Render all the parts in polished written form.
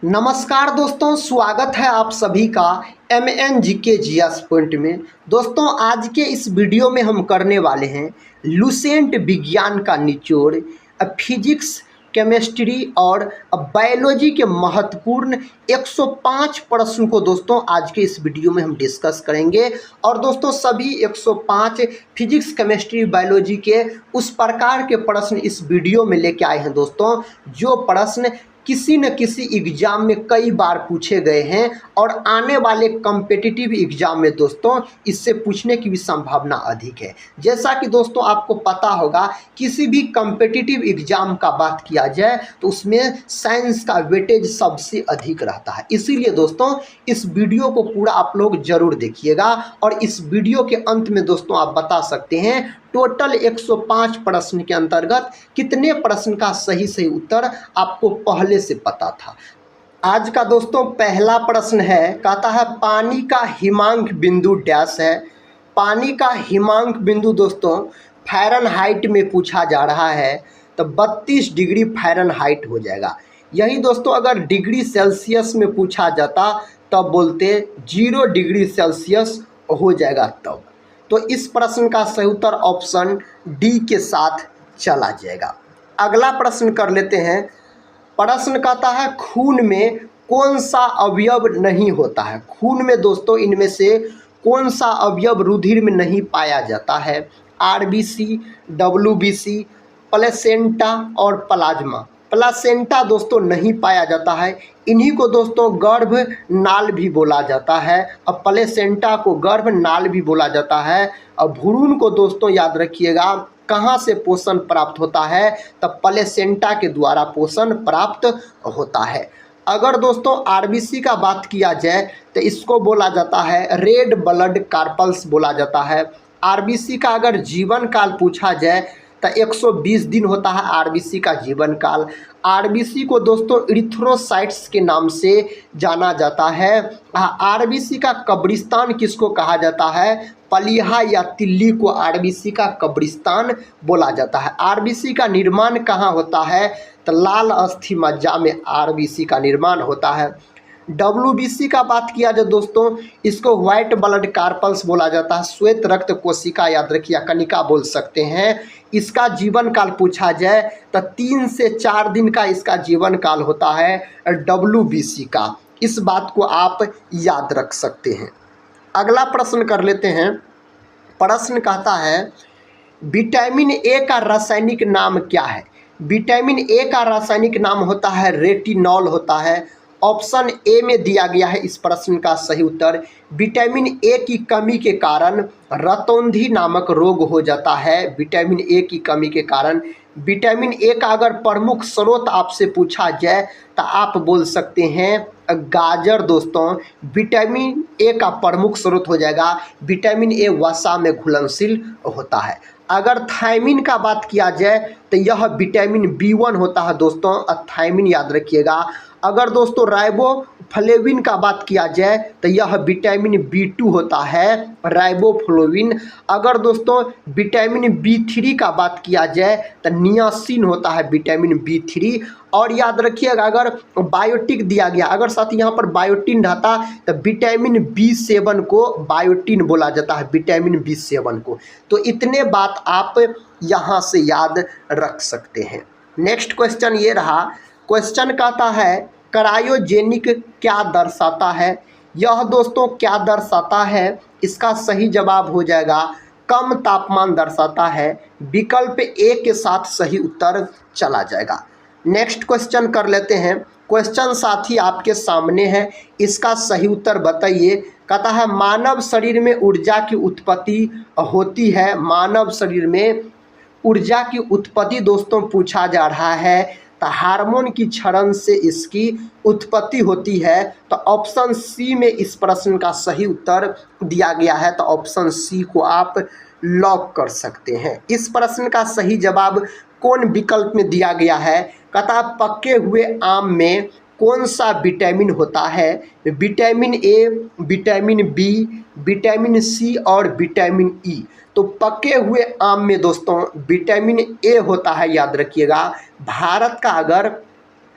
नमस्कार दोस्तों, स्वागत है आप सभी का MNGK GS पॉइंट में। दोस्तों, आज के इस वीडियो में हम करने वाले हैं लुसेंट विज्ञान का निचोड़, फिजिक्स, केमिस्ट्री और बायोलॉजी के महत्वपूर्ण 105 प्रश्न को दोस्तों आज के इस वीडियो में हम डिस्कस करेंगे। और दोस्तों, सभी 105 फिजिक्स, केमिस्ट्री, बायोलॉजी के उस प्रकार के प्रश्न इस वीडियो में लेके आए हैं दोस्तों, जो प्रश्न किसी न किसी एग्जाम में कई बार पूछे गए हैं और आने वाले कॉम्पिटिटिव एग्जाम में दोस्तों इससे पूछने की भी संभावना अधिक है। जैसा कि दोस्तों आपको पता होगा, किसी भी कॉम्पिटिटिव एग्जाम का बात किया जाए तो उसमें साइंस का वेटेज सबसे अधिक रहता है। इसीलिए दोस्तों इस वीडियो को पूरा आप लोग जरूर देखिएगा और इस वीडियो के अंत में दोस्तों आप बता सकते हैं टोटल 105 प्रश्न के अंतर्गत कितने प्रश्न का सही उत्तर आपको पहले से पता था। आज का दोस्तों पहला प्रश्न है, कहता है पानी का हिमांक बिंदु डैश है। पानी का हिमांक बिंदु दोस्तों फ़ारेनहाइट में पूछा जा रहा है तो 32 डिग्री फ़ारेनहाइट हो जाएगा। यही दोस्तों अगर डिग्री सेल्सियस में पूछा जाता तब बोलते 0 डिग्री सेल्सियस हो जाएगा तब। तो इस प्रश्न का सही उत्तर ऑप्शन डी के साथ चला जाएगा। अगला प्रश्न कर लेते हैं। प्रश्न कहता है खून में कौन सा अवयव नहीं होता है। खून में दोस्तों इनमें से कौन सा अवयव रुधिर में नहीं पाया जाता है। RBC, WBC, प्लेसेंटा और प्लाज्मा। प्लासेंटा दोस्तों नहीं पाया जाता है, इन्हीं को दोस्तों गर्भ नाल भी बोला जाता है। अब प्लेसेंटा को गर्भ नाल भी बोला जाता है। अब भ्रूण को दोस्तों याद रखिएगा कहाँ से पोषण प्राप्त होता है, तब प्लेसेंटा के द्वारा पोषण प्राप्त होता है। अगर दोस्तों RBC का बात किया जाए तो इसको बोला जाता है रेड ब्लड कार्पल्स बोला जाता है। RBC का अगर जीवन काल पूछा जाए तो 120 दिन होता है RBC का जीवन काल। RBC को दोस्तों इरिथ्रोसाइट्स के नाम से जाना जाता है। RBC का कब्रिस्तान किसको कहा जाता है? पलिहा या तिल्ली को RBC का कब्रिस्तान बोला जाता है। RBC का निर्माण कहाँ होता है? तो लाल अस्थि मज्जा में RBC का निर्माण होता है। WBC का बात किया जाए दोस्तों, इसको व्हाइट ब्लड कार्पल्स बोला जाता है। श्वेत रक्त कोशिका याद रखिए, कनिका बोल सकते हैं। इसका जीवन काल पूछा जाए तो 3 से 4 दिन का इसका जीवन काल होता है WBC का। इस बात को आप याद रख सकते हैं। अगला प्रश्न कर लेते हैं। प्रश्न कहता है विटामिन ए का रासायनिक नाम क्या है। विटामिन ए का रासायनिक नाम होता है रेटिनॉल होता है। ऑप्शन ए में दिया गया है इस प्रश्न का सही उत्तर। विटामिन ए की कमी के कारण रतौंधी नामक रोग हो जाता है। विटामिन ए की कमी के कारण। विटामिन ए का अगर प्रमुख स्रोत आपसे पूछा जाए तो आप बोल सकते हैं गाजर दोस्तों विटामिन ए का प्रमुख स्रोत हो जाएगा। विटामिन ए वसा में घुलनशील होता है। अगर थायमिन का बात किया जाए तो यह विटामिन B1 होता है दोस्तों, थायमिन याद रखिएगा। अगर दोस्तों राइबोफ्लेविन का बात किया जाए तो यह विटामिन B2 होता है, राइबोफ्लेविन। अगर दोस्तों विटामिन B3 का बात किया जाए तो नियासिन होता है विटामिन B3। और याद रखिएगा अगर बायोटिक दिया गया, अगर साथ यहाँ पर बायोटिन रहता तो विटामिन B7 को बायोटिन बोला जाता है, विटामिन B7 को। तो इतने बात आप यहाँ से याद रख सकते हैं। नेक्स्ट क्वेश्चन ये रहा। क्वेश्चन कहता है क्रायोजेनिक क्या दर्शाता है। यह दोस्तों क्या दर्शाता है? इसका सही जवाब हो जाएगा कम तापमान दर्शाता है। विकल्प ए के साथ सही उत्तर चला जाएगा। नेक्स्ट क्वेश्चन कर लेते हैं। क्वेश्चन साथी आपके सामने है, इसका सही उत्तर बताइए। कहता है मानव शरीर में ऊर्जा की उत्पत्ति होती है। मानव शरीर में ऊर्जा की उत्पत्ति दोस्तों पूछा जा रहा है तो हार्मोन की क्षरण से इसकी उत्पत्ति होती है। तो ऑप्शन सी में इस प्रश्न का सही उत्तर दिया गया है, तो ऑप्शन सी को आप लॉक कर सकते हैं। इस प्रश्न का सही जवाब कौन विकल्प में दिया गया है? कहता है पके हुए आम में कौन सा विटामिन होता है? Vitamin A, vitamin B, vitamin C और विटामिन ई। तो पके हुए आम में दोस्तों विटामिन ए होता है, याद रखिएगा। भारत का अगर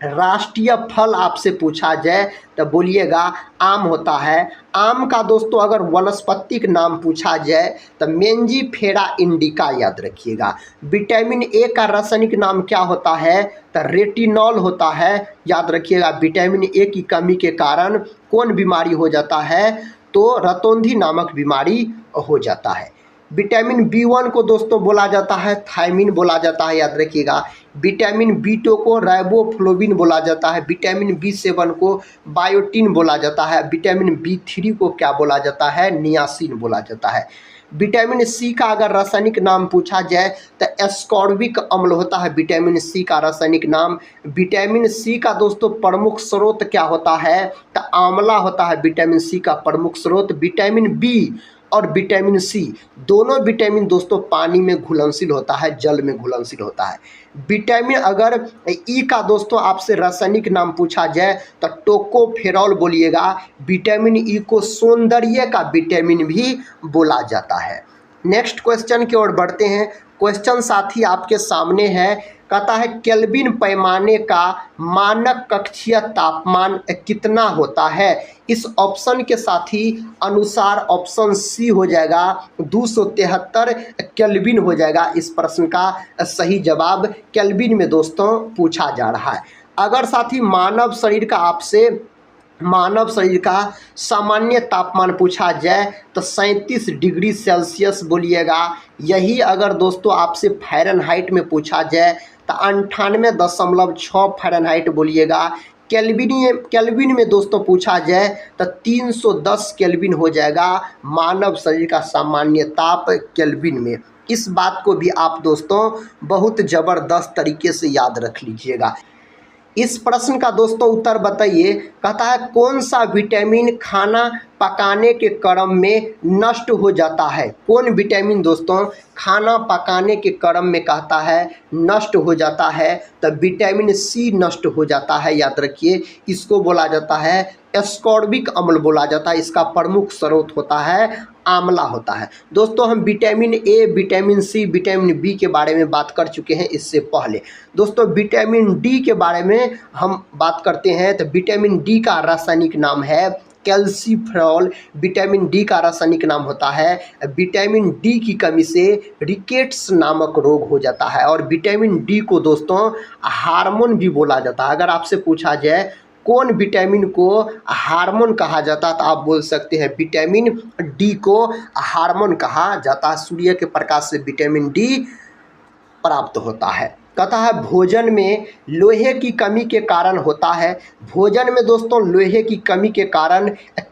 राष्ट्रीय फल आपसे पूछा जाए तो बोलिएगा आम होता है। आम का दोस्तों अगर वनस्पतिक नाम पूछा जाए तो मेंजीफेरा इंडिका याद रखिएगा। विटामिन ए का रासायनिक नाम क्या होता है तो रेटिनॉल होता है, याद रखिएगा। विटामिन ए की कमी के कारण कौन बीमारी हो जाता है तो रतौंधी नामक बीमारी हो जाता है। विटामिन बी1 को दोस्तों बोला जाता है थायमिन बोला जाता है, याद रखिएगा। विटामिन बी2 को राइबोफ्लोविन बोला जाता है। विटामिन बी7 को बायोटिन बोला जाता है। विटामिन बी3 को क्या बोला जाता है नियासिन बोला जाता है। विटामिन सी का अगर रासायनिक नाम पूछा जाए तो एस्कॉर्बिक अम्ल होता है विटामिन सी का रासायनिक नाम। विटामिन सी का दोस्तों प्रमुख स्रोत क्या होता है तो आंवला होता है विटामिन सी का प्रमुख स्रोत। विटामिन बी और विटामिन सी दोनों विटामिन दोस्तों पानी में घुलनशील होता है, जल में घुलनशील होता है। विटामिन अगर ई का दोस्तों आपसे रासायनिक नाम पूछा जाए तो टोकोफेरॉल बोलिएगा। विटामिन ई को सौंदर्य का विटामिन भी बोला जाता है। नेक्स्ट क्वेश्चन की ओर बढ़ते हैं। क्वेश्चन साथी आपके सामने है, कहता है केल्विन पैमाने का मानक कक्षीय तापमान कितना होता है। इस ऑप्शन के साथी अनुसार ऑप्शन सी हो जाएगा 273 केल्विन हो जाएगा। इस प्रश्न का सही जवाब केल्विन में दोस्तों पूछा जा रहा है। अगर साथी मानव शरीर का सामान्य तापमान पूछा जाए तो 37 डिग्री सेल्सियस बोलिएगा। यही अगर दोस्तों आपसे फ़ारेनहाइट में पूछा जाए तो 98.6 फ़ारेनहाइट बोलिएगा। केल्विन में दोस्तों पूछा जाए तो 310 केल्विन हो जाएगा मानव शरीर का सामान्य ताप केल्विन में। इस बात को भी आप दोस्तों बहुत ज़बरदस्त तरीके से याद रख लीजिएगा। इस प्रश्न का दोस्तों उत्तर बताइए। कहता है कौन सा विटामिन खाना पकाने के क्रम में नष्ट हो जाता है। कौन विटामिन दोस्तों खाना पकाने के क्रम में कहता है नष्ट हो जाता है तो विटामिन सी नष्ट हो जाता है, याद रखिए। इसको बोला जाता है एस्कॉर्बिक अम्ल बोला जाता है। इसका प्रमुख स्रोत होता है आंवला होता है। दोस्तों हम vitamin A, vitamin C, vitamin B के बारे में बात कर चुके हैं इससे पहले। दोस्तों विटामिन डी के बारे में हम बात करते हैं तो विटामिन डी का रासायनिक नाम है कैल्सीफेरॉल। विटामिन डी का रासायनिक नाम होता है। विटामिन डी की कमी से रिकेट्स नामक रोग हो जाता है। और विटामिन डी को दोस्तों हार्मोन भी बोला जाता है। अगर आपसे पूछा जाए कौन विटामिन को हार्मोन कहा जाता है तो आप बोल सकते हैं विटामिन डी को हार्मोन कहा जाता है। सूर्य के प्रकाश से विटामिन डी प्राप्त होता है। कहता है भोजन में लोहे की कमी के कारण होता है। भोजन में दोस्तों लोहे की कमी के कारण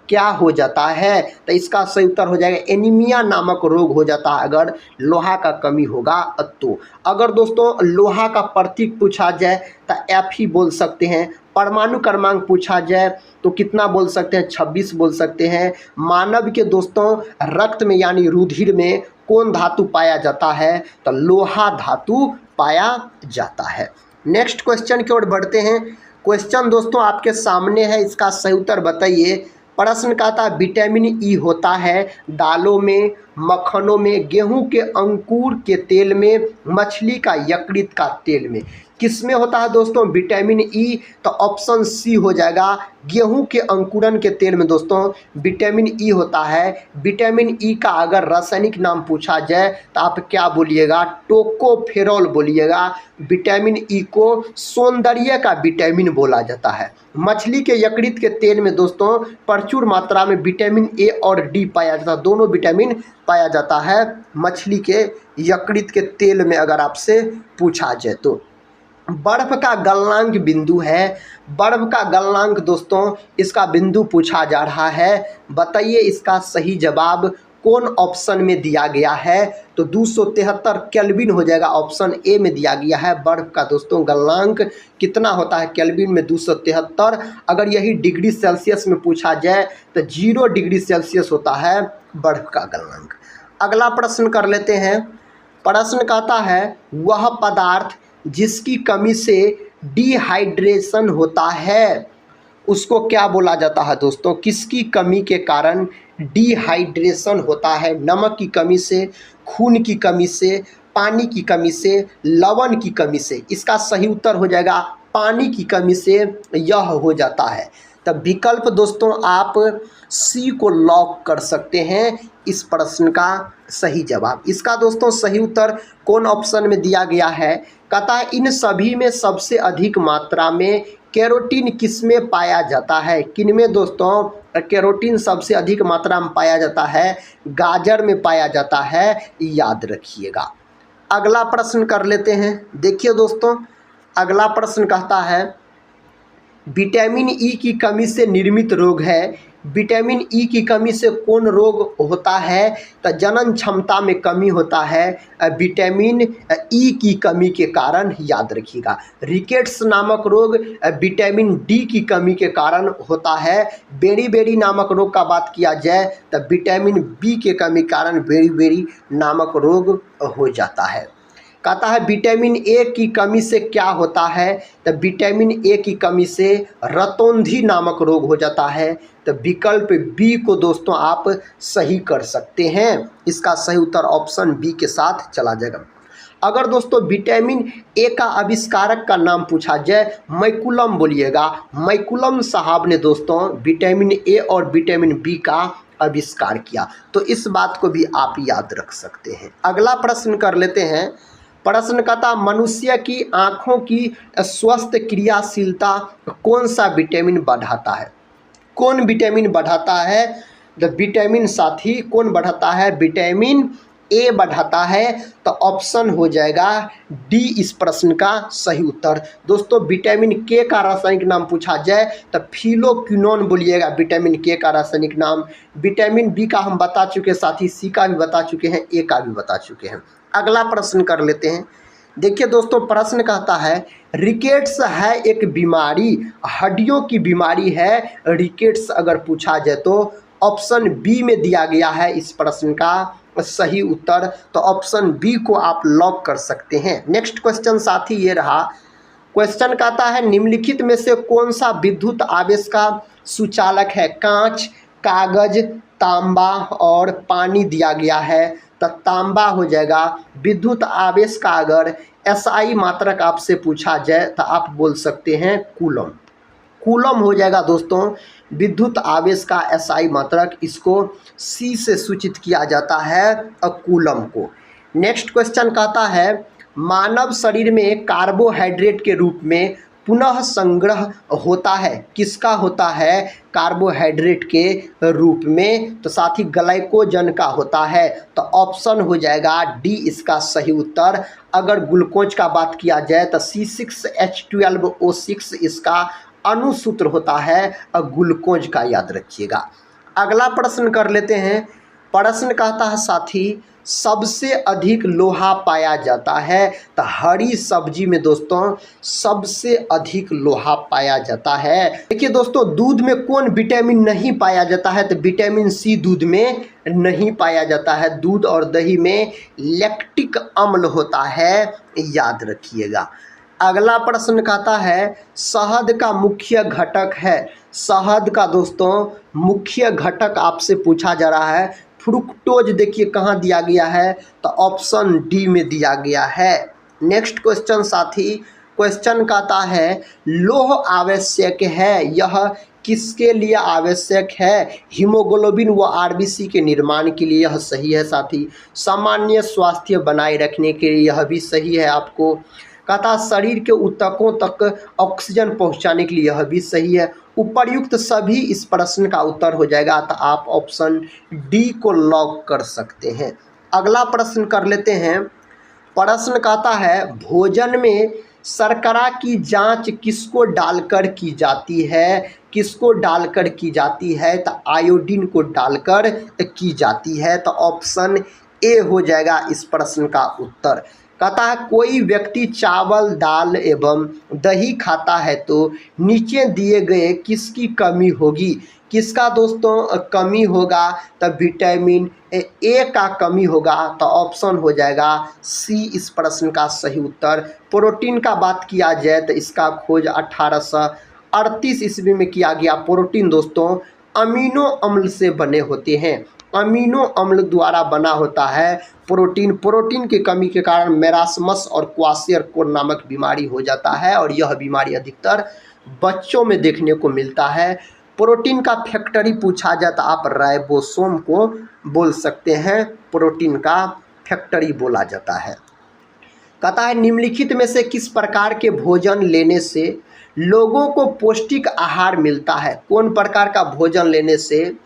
क्या हो जाता है तो इसका सही उत्तर हो जाएगा एनीमिया नामक रोग हो जाता है अगर लोहा का कमी होगा तो। अगर दोस्तों लोहा का प्रतीक पूछा जाए तो एफ ही बोल सकते हैं। परमाणु क्रमांक पूछा जाए तो कितना बोल सकते हैं 26 बोल सकते हैं। मानव के दोस्तों रक्त में यानी रुधिर में कौन धातु पाया जाता है तो लोहा धातु पाया जाता है। नेक्स्ट क्वेश्चन की ओर बढ़ते हैं। क्वेश्चन दोस्तों आपके सामने है, इसका सही उत्तर बताइए। प्रश्न का था विटामिन ई होता है दालों में, मक्खनों में, गेहूं के अंकुर के तेल में, मछली का यकृत का तेल में। किस में होता है दोस्तों विटामिन ई तो ऑप्शन सी हो जाएगा गेहूं के अंकुरन के तेल में दोस्तों विटामिन ई होता है। विटामिन ई का अगर रासायनिक नाम पूछा जाए तो आप क्या बोलिएगा टोकोफेरॉल बोलिएगा। विटामिन ई को सौंदर्य का विटामिन बोला जाता है। मछली के यकृत के तेल में दोस्तों प्रचुर मात्रा में विटामिन ए और डी पाया जाता है। दोनों विटामिन पाया जाता है मछली के यकृत के तेल में अगर आपसे पूछा जाए तो। बर्फ का गलनांक बिंदु है। बर्फ का गलनांक दोस्तों इसका बिंदु पूछा जा रहा है। बताइए इसका सही जवाब कौन ऑप्शन में दिया गया है तो 273 केल्विन हो जाएगा। ऑप्शन ए में दिया गया है। बर्फ का दोस्तों गलनांक कितना होता है केल्विन में 273। अगर यही डिग्री सेल्सियस में पूछा जाए तो 0 डिग्री सेल्सियस होता है बर्फ का गलनांक। अगला प्रश्न कर लेते हैं। प्रश्न कहता है वह पदार्थ जिसकी कमी से डिहाइड्रेशन होता है उसको क्या बोला जाता है दोस्तों। किसकी कमी के कारण डिहाइड्रेशन होता है। नमक की कमी से, खून की कमी से, पानी की कमी से, लवण की कमी से। इसका सही उत्तर हो जाएगा पानी की कमी से यह हो जाता है। तब विकल्प दोस्तों आप सी को लॉक कर सकते हैं इस प्रश्न का सही जवाब। इसका दोस्तों सही उत्तर कौन ऑप्शन में दिया गया है? कहता है इन सभी में सबसे अधिक मात्रा में कैरोटीन किसमें पाया जाता है? किनमें दोस्तों कैरोटीन सबसे अधिक मात्रा में पाया जाता है? गाजर में पाया जाता है, याद रखिएगा। अगला प्रश्न कर लेते हैं। देखिए दोस्तों, अगला प्रश्न कहता है विटामिन ई की कमी से निर्मित रोग है। विटामिन ई की कमी से कौन रोग होता है? तो जनन क्षमता में कमी होता है विटामिन ई की कमी के कारण, याद रखिएगा। रिकेट्स नामक रोग विटामिन डी की कमी के कारण होता है। बेरी नामक रोग का बात किया जाए तो विटामिन बी के कमी कारण बेरी नामक रोग हो जाता है। कहता है विटामिन ए की कमी से क्या होता है? तो विटामिन ए की कमी से रतौंधी नामक रोग हो जाता है। तो विकल्प बी को दोस्तों आप सही कर सकते हैं। इसका सही उत्तर ऑप्शन बी के साथ चला जाएगा। अगर दोस्तों विटामिन ए का आविष्कारक का नाम पूछा जाए, मैकुलम बोलिएगा। मैकुलम साहब ने दोस्तों विटामिन ए और विटामिन बी का आविष्कार किया, तो इस बात को भी आप याद रख सकते हैं। अगला प्रश्न कर लेते हैं। प्रश्न कहता मनुष्य की आँखों की स्वस्थ क्रियाशीलता कौन सा विटामिन बढ़ाता है? कौन विटामिन बढ़ाता है? द विटामिन साथी कौन बढ़ाता है? विटामिन ए बढ़ाता है। तो ऑप्शन हो जाएगा डी इस प्रश्न का सही उत्तर। दोस्तों विटामिन के का रासायनिक नाम पूछा जाए तो फिलोक्विनोन बोलिएगा विटामिन के का रासायनिक नाम। विटामिन बी का हम बता चुके, साथ ही सी का भी बता चुके हैं, ए का भी बता चुके हैं। अगला प्रश्न कर लेते हैं। देखिए दोस्तों, प्रश्न कहता है रिकेट्स है एक बीमारी, हड्डियों की बीमारी है रिकेट्स अगर पूछा जाए तो ऑप्शन बी में दिया गया है इस प्रश्न का सही उत्तर। तो ऑप्शन बी को आप लॉक कर सकते हैं। नेक्स्ट क्वेश्चन साथी ये रहा। क्वेश्चन कहता है निम्नलिखित में से कौन सा विद्युत आवेश का सुचालक है? कांच, कागज, तांबा और पानी दिया गया है। तो तांबा हो जाएगा। विद्युत आवेश का अगर एसआई मात्रक आपसे पूछा जाए तो आप बोल सकते हैं कूलम। कूलम हो जाएगा दोस्तों विद्युत आवेश का एसआई मात्रक। इसको सी से सूचित किया जाता है कूलम को। नेक्स्ट क्वेश्चन कहता है मानव शरीर में कार्बोहाइड्रेट के रूप में पुनः संग्रह होता है। किसका होता है? कार्बोहाइड्रेट के रूप में। तो साथ ही ग्लाइकोजन का होता है। तो ऑप्शन हो जाएगा डी इसका सही उत्तर। अगर ग्लूकोज का बात किया जाए तो C6H12O6 इसका अनुसूत्र होता है ग्लूकोज का, याद रखिएगा। अगला प्रश्न कर लेते हैं। प्रश्न कहता है साथी सबसे अधिक लोहा पाया जाता है। तो हरी सब्जी में दोस्तों सबसे अधिक लोहा पाया जाता है। देखिए दोस्तों, दूध में कौन विटामिन नहीं पाया जाता है? तो विटामिन सी दूध में नहीं पाया जाता है। दूध और दही में लैक्टिक अम्ल होता है, याद रखिएगा। अगला प्रश्न कहता है शहद का मुख्य घटक है। शहद का दोस्तों मुख्य घटक आपसे पूछा जा रहा है। फ्रुक्टोज देखिए कहाँ दिया गया है? तो ऑप्शन डी में दिया गया है। नेक्स्ट क्वेश्चन साथी, क्वेश्चन कहता है लौह आवश्यक है, यह किसके लिए आवश्यक है? हीमोग्लोबिन व आरबीसी के निर्माण के लिए यह सही है साथी। सामान्य स्वास्थ्य बनाए रखने के लिए यह भी सही है आपको। कहता शरीर के ऊतकों तक ऑक्सीजन पहुंचाने के लिए यह भी सही है। उपर्युक्त सभी इस प्रश्न का उत्तर हो जाएगा। तो आप ऑप्शन डी को लॉक कर सकते हैं। अगला प्रश्न कर लेते हैं। प्रश्न कहता है भोजन में शर्करा की जांच किसको डालकर की जाती है? किसको डालकर की जाती है? तो आयोडीन को डालकर की जाती है। तो ऑप्शन ए हो जाएगा इस प्रश्न का उत्तर। कहता है कोई व्यक्ति चावल, दाल एवं दही खाता है तो नीचे दिए गए किसकी कमी होगी? किसका दोस्तों कमी होगा? तो विटामिन ए का कमी होगा। तो ऑप्शन हो जाएगा सी इस प्रश्न का सही उत्तर। प्रोटीन का बात किया जाए तो इसका खोज 1838 ईस्वी में किया गया। प्रोटीन दोस्तों अमीनो अम्ल से बने होते हैं। अमीनो अम्ल द्वारा बना होता है प्रोटीन। प्रोटीन की कमी के कारण मेरास्मस और क्वाशियरकोर नामक बीमारी हो जाता है और यह बीमारी अधिकतर बच्चों में देखने को मिलता है। प्रोटीन का फैक्टरी पूछा जाए तो आप राइबोसोम को बोल सकते हैं, प्रोटीन का फैक्टरी बोला जाता है। कहता है निम्नलिखित में से किस प्रकार के भोजन लेने से लोगों को पौष्टिक आहार मिलता है। कौन प्रकार का भोजन लेने से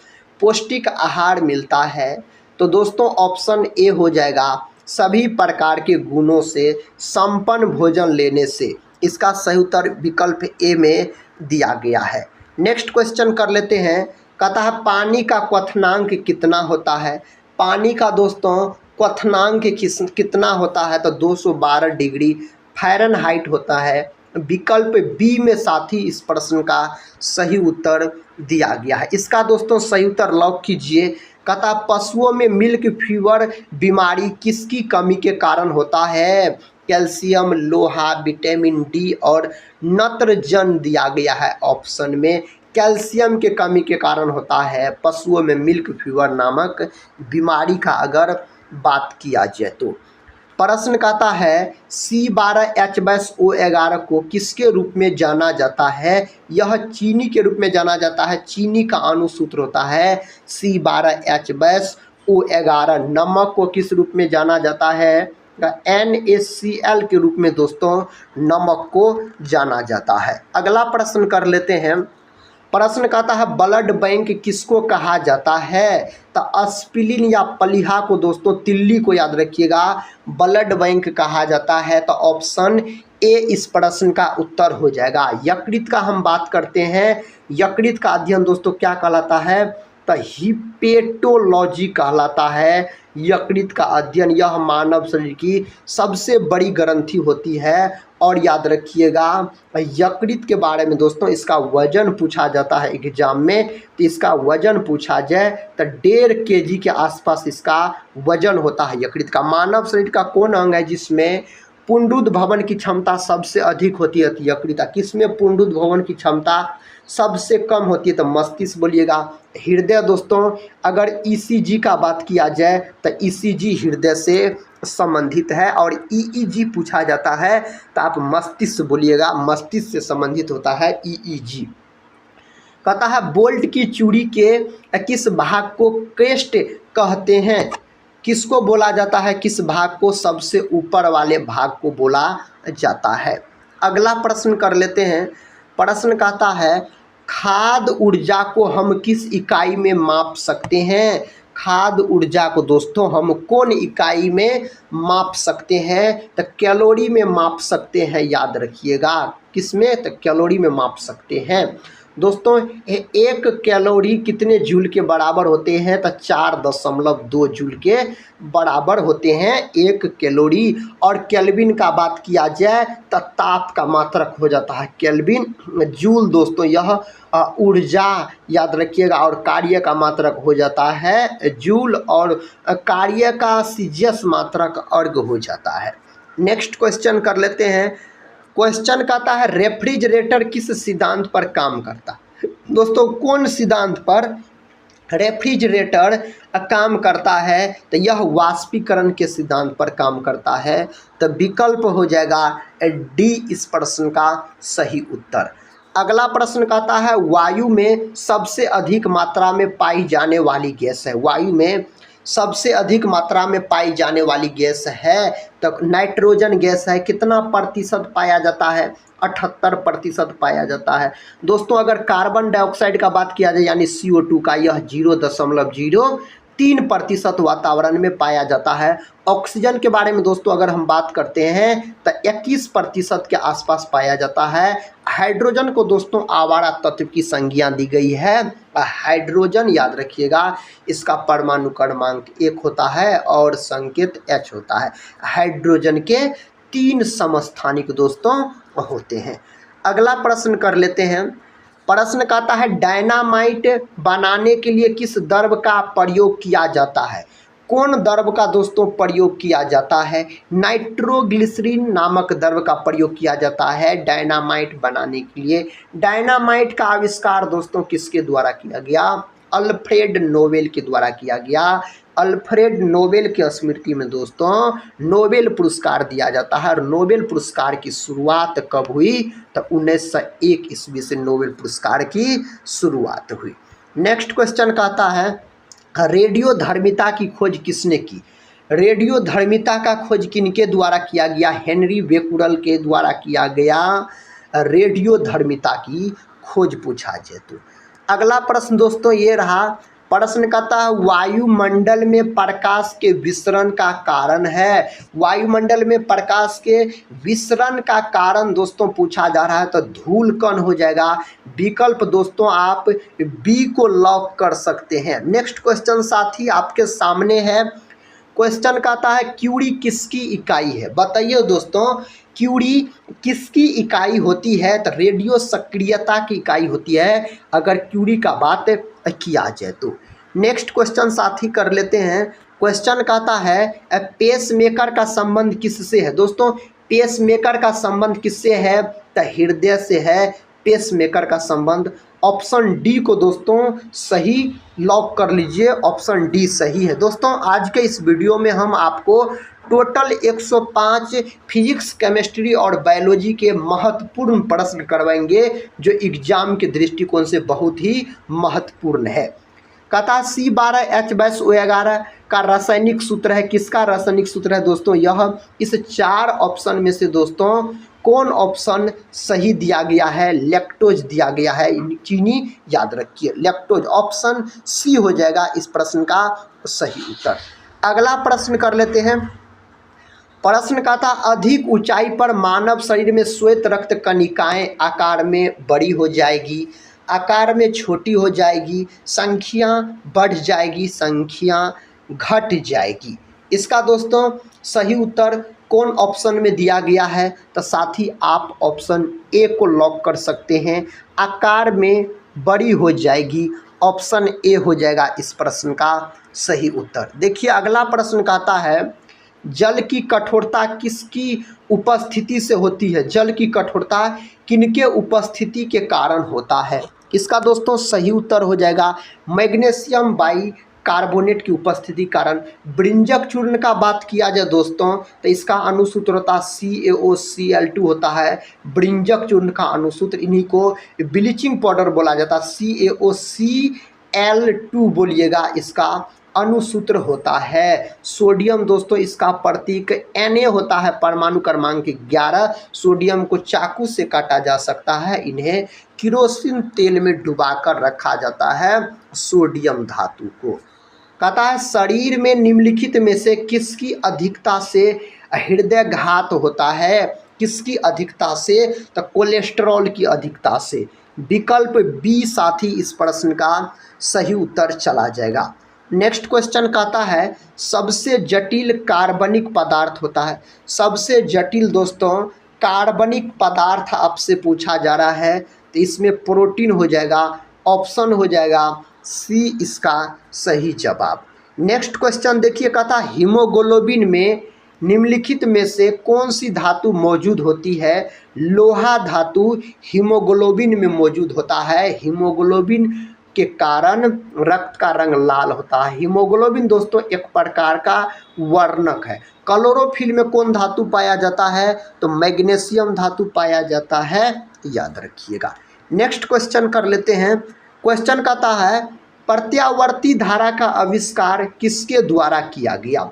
पौष्टिक आहार मिलता है? तो दोस्तों ऑप्शन ए हो जाएगा, सभी प्रकार के गुणों से संपन्न भोजन लेने से। इसका सही उत्तर विकल्प ए में दिया गया है। नेक्स्ट क्वेश्चन कर लेते हैं। कहता है पानी का क्वथनांक कितना होता है। पानी का दोस्तों क्वथनांक कितना होता है? तो 212 डिग्री फ़ारेनहाइट होता है। विकल्प बी में साथ ही इस प्रश्न का सही उत्तर दिया गया है। इसका दोस्तों सही उत्तर लॉक कीजिए। कहता पशुओं में मिल्क फीवर बीमारी किसकी कमी के कारण होता है? कैल्शियम, लोहा, विटामिन डी और नत्रजन दिया गया है ऑप्शन में। कैल्शियम के कमी के कारण होता है पशुओं में मिल्क फीवर नामक बीमारी का अगर बात किया जाए तो। प्रश्न कहता है C12H12O11 को किसके रूप में जाना जाता है? यह चीनी के रूप में जाना जाता है। चीनी का अणुसूत्र होता है C12H12O11। नमक को किस रूप में जाना जाता है? NaCl के रूप में दोस्तों नमक को जाना जाता है। अगला प्रश्न कर लेते हैं। प्रश्न कहता है ब्लड बैंक किसको कहा जाता है? तो एस्पिरिन या प्लीहा को दोस्तों, तिल्ली को याद रखिएगा, ब्लड बैंक कहा जाता है। तो ऑप्शन ए इस प्रश्न का उत्तर हो जाएगा। यकृत का हम बात करते हैं। यकृत का अध्ययन दोस्तों क्या कहलाता है? तो हिपेटोलॉजी कहलाता है। यकृत का अध्ययन, यह मानव शरीर की सबसे बड़ी ग्रंथि होती है। और याद रखिएगा यकृत के बारे में दोस्तों, इसका वजन पूछा जाता है एग्जाम में। तो इसका वजन पूछा जाए तो 1.5 kg के आसपास इसका वजन होता है यकृत का। मानव शरीर का कौन अंग है जिसमें पुंडुद भवन की क्षमता सबसे अधिक होती है? यकृत। किसमें पुंडुद भवन की क्षमता सबसे कम होती है? तो मस्तिष्क बोलिएगा। हृदय दोस्तों, अगर ECG का बात किया जाए तो ECG हृदय से संबंधित है। और EEG पूछा जाता है तो आप मस्तिष्क बोलिएगा, मस्तिष्क से संबंधित होता है EEG। कहता है बोल्ट की चूड़ी के किस भाग को क्रेस्ट कहते हैं? किसको बोला जाता है? किस भाग को? सबसे ऊपर वाले भाग को बोला जाता है। अगला प्रश्न कर लेते हैं। प्रश्न कहता है खाद्य ऊर्जा को हम किस इकाई में माप सकते हैं? खाद्य ऊर्जा को दोस्तों हम कौन इकाई में माप सकते हैं? तो कैलोरी में माप सकते हैं, याद रखिएगा। किस में? तो कैलोरी में माप सकते हैं। दोस्तों 1 कैलोरी कितने जूल के बराबर होते हैं? तो 4.2 जूल के बराबर होते हैं 1 कैलोरी। और केल्विन का बात किया जाए तो ताप का मात्रक हो जाता है केल्विन। जूल दोस्तों यह ऊर्जा याद रखिएगा। और कार्य का मात्रक हो जाता है जूल। और कार्य का सीजियस मात्रक अर्ग हो जाता है। नेक्स्ट क्वेश्चन कर लेते हैं। क्वेश्चन कहता है रेफ्रिजरेटर किस सिद्धांत पर काम करता है? दोस्तों कौन सिद्धांत पर रेफ्रिजरेटर काम करता है? तो यह वाष्पीकरण के सिद्धांत पर काम करता है। तो विकल्प हो जाएगा डी इस प्रश्न का सही उत्तर। अगला प्रश्न कहता है वायु में सबसे अधिक मात्रा में पाई जाने वाली गैस है। वायु में सबसे अधिक मात्रा में पाई जाने वाली गैस है तो नाइट्रोजन गैस है। कितना प्रतिशत पाया जाता है? 78% पाया जाता है। दोस्तों अगर कार्बन डाइऑक्साइड का बात किया जाए यानी CO2 का, यह 0.03% वातावरण में पाया जाता है। ऑक्सीजन के बारे में दोस्तों अगर हम बात करते हैं तो 21% के आसपास पाया जाता है। हाइड्रोजन को दोस्तों आवारा तत्व की संज्ञा दी गई है। हाइड्रोजन याद रखिएगा, इसका परमाणु क्रमांक 1 होता है और संकेत H होता है। हाइड्रोजन के 3 समस्थानिक दोस्तों होते हैं। अगला प्रश्न कर लेते हैं। प्रश्न कहता है डायनामाइट बनाने के लिए किस द्रव्य का प्रयोग किया जाता है? कौन द्रव का दोस्तों प्रयोग किया जाता है? नाइट्रोग्लिसरीन नामक द्रव का प्रयोग किया जाता है डायनामाइट बनाने के लिए। डायनामाइट का आविष्कार दोस्तों किसके द्वारा किया गया? अल्फ्रेड नोबेल के द्वारा किया गया। अल्फ्रेड नोबेल की स्मृति में दोस्तों नोबेल पुरस्कार दिया जाता है। और नोबेल पुरस्कार की शुरुआत कब हुई? तो 1901 ईस्वी से नोबेल पुरस्कार की शुरुआत हुई। नेक्स्ट क्वेश्चन कहता है रेडियोधर्मिता की खोज किसने की? रेडियोधर्मिता का खोज किनके द्वारा किया गया? हेनरी बेकुरल के द्वारा किया गया रेडियोधर्मिता की खोज पूछा जाए तो। अगला प्रश्न दोस्तों ये रहा, प्रश्न कहता है वायुमंडल में प्रकाश के विसरण का कारण है। वायुमंडल में प्रकाश के विसरण का कारण दोस्तों पूछा जा रहा है तो धूल कण हो जाएगा। विकल्प दोस्तों आप बी को लॉक कर सकते हैं। नेक्स्ट क्वेश्चन साथी आपके सामने है। क्वेश्चन कहता है क्यूरी किसकी इकाई है? बताइए दोस्तों क्यूरी किसकी इकाई होती है? तो रेडियो सक्रियता की इकाई होती है अगर क्यूरी का बात किया जाए तो। नेक्स्ट क्वेश्चन साथी कर लेते हैं। क्वेश्चन कहता है पेसमेकर का संबंध किससे है? दोस्तों पेसमेकर का संबंध किससे है? तो हृदय से है पेसमेकर का संबंध। ऑप्शन डी को दोस्तों सही लॉक कर लीजिए, ऑप्शन डी सही है। दोस्तों आज के इस वीडियो में हम आपको टोटल 105 फिजिक्स, केमिस्ट्री और बायोलॉजी के महत्वपूर्ण प्रश्न करवाएंगे जो एग्जाम के दृष्टिकोण से बहुत ही महत्वपूर्ण है। कहता C12H22O11 का रासायनिक सूत्र है। किसका रासायनिक सूत्र है दोस्तों? यह इस 4 ऑप्शन में से दोस्तों कौन ऑप्शन सही दिया गया है? लैक्टोज दिया गया है, चीनी याद रखिए। लैक्टोज ऑप्शन सी हो जाएगा इस प्रश्न का सही उत्तर। अगला प्रश्न कर लेते हैं। प्रश्न का था अधिक ऊंचाई पर मानव शरीर में श्वेत रक्त कणिकाएं आकार में बड़ी हो जाएगी, आकार में छोटी हो जाएगी, संख्या बढ़ जाएगी, संख्या घट जाएगी। इसका दोस्तों सही उत्तर कौन ऑप्शन में दिया गया है? तो साथी आप ऑप्शन ए को लॉक कर सकते हैं, आकार में बड़ी हो जाएगी। ऑप्शन ए हो जाएगा इस प्रश्न का सही उत्तर। देखिए अगला प्रश्न कहता है जल की कठोरता किसकी उपस्थिति से होती है? जल की कठोरता किनके उपस्थिति के कारण होता है? इसका दोस्तों सही उत्तर हो जाएगा मैग्नीशियम बाई कार्बोनेट की उपस्थिति कारण। ब्रिंजक चूर्ण का बात किया जाए दोस्तों तो इसका अनुसूत्र होता CaOCl2 होता है। ब्रिंजक चूर्ण का अनुसूत्र, इन्हीं को ब्लीचिंग पाउडर बोला जाता है, CaOCl2 बोलिएगा इसका अनुसूत्र होता है। सोडियम दोस्तों इसका प्रतीक Na होता है, परमाणु क्रमांक 11। सोडियम को चाकू से काटा जा सकता है, इन्हें किरोसिन तेल में डुबाकर रखा जाता है सोडियम धातु को। कहता है शरीर में निम्नलिखित में से किसकी अधिकता से हृदयघात होता है? किसकी अधिकता से? तो कोलेस्ट्रॉल की अधिकता से। विकल्प बी साथी इस प्रश्न का सही उत्तर चला जाएगा। नेक्स्ट क्वेश्चन कहता है सबसे जटिल कार्बनिक पदार्थ होता है। सबसे जटिल दोस्तों कार्बनिक पदार्थ आपसे पूछा जा रहा है तो इसमें प्रोटीन हो जाएगा, ऑप्शन हो जाएगा सी इसका सही जवाब। नेक्स्ट क्वेश्चन देखिए कहता हीमोग्लोबिन में निम्नलिखित में से कौन सी धातु मौजूद होती है? लोहा धातु हीमोग्लोबिन में मौजूद होता है। हीमोग्लोबिन के कारण रक्त का रंग लाल होता है। हीमोग्लोबिन दोस्तों एक प्रकार का वर्णक है। क्लोरोफिल में कौन धातु पाया जाता है? तो मैग्नीशियम धातु पाया जाता है, याद रखिएगा। नेक्स्ट क्वेश्चन कर लेते हैं। क्वेश्चन कहता है प्रत्यावर्ती धारा का आविष्कार किसके द्वारा किया गया?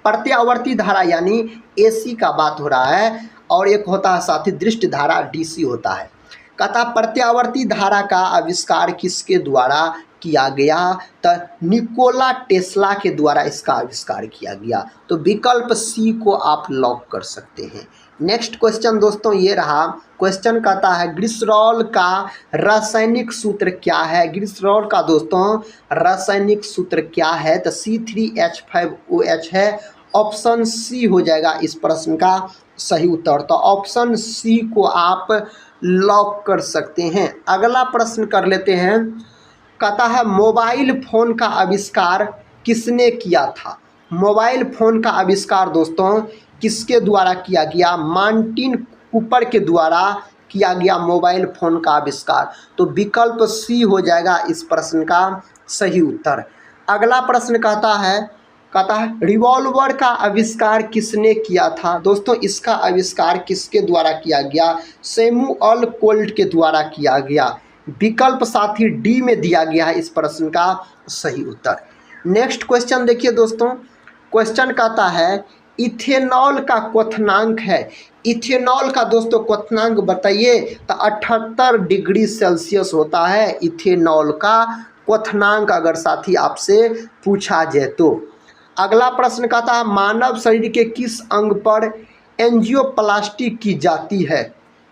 प्रत्यावर्ती धारा यानी AC का बात हो रहा है, और एक होता है साथी दृष्टि धारा DC होता है। कहता प्रत्यावर्ती धारा का आविष्कार किसके द्वारा किया गया? तो निकोला टेस्ला के द्वारा इसका आविष्कार किया गया। तो विकल्प सी को आप लॉक कर सकते हैं। नेक्स्ट क्वेश्चन दोस्तों ये रहा। क्वेश्चन कहता है ग्लिसरॉल का रासायनिक सूत्र क्या है? ग्लिसरॉल का दोस्तों रासायनिक सूत्र क्या है? तो C3H5OH है। ऑप्शन सी हो जाएगा इस प्रश्न का सही उत्तर। तो ऑप्शन सी को आप लॉक कर सकते हैं। अगला प्रश्न कर लेते हैं। कहता है मोबाइल फोन का आविष्कार किसने किया था? मोबाइल फ़ोन का आविष्कार दोस्तों किसके द्वारा किया गया? मार्टिन कूपर के द्वारा किया गया मोबाइल फ़ोन का आविष्कार। तो विकल्प सी हो जाएगा इस प्रश्न का सही उत्तर। अगला प्रश्न कहता है रिवॉल्वर का आविष्कार किसने किया था? दोस्तों इसका आविष्कार किसके द्वारा किया गया? सैमुअल कोल्ट के द्वारा किया गया। विकल्प साथी डी में दिया गया है इस प्रश्न का सही उत्तर। नेक्स्ट क्वेश्चन देखिए दोस्तों, क्वेश्चन कहता है इथेनॉल का क्वथनांक है। इथेनॉल का दोस्तों क्वथनांक बताइए। तो 78 डिग्री सेल्सियस होता है इथेनॉल का क्वथनांक, अगर साथी आपसे पूछा जाए तो। अगला प्रश्न कहता है मानव शरीर के किस अंग पर एंजियोप्लास्टी की जाती है?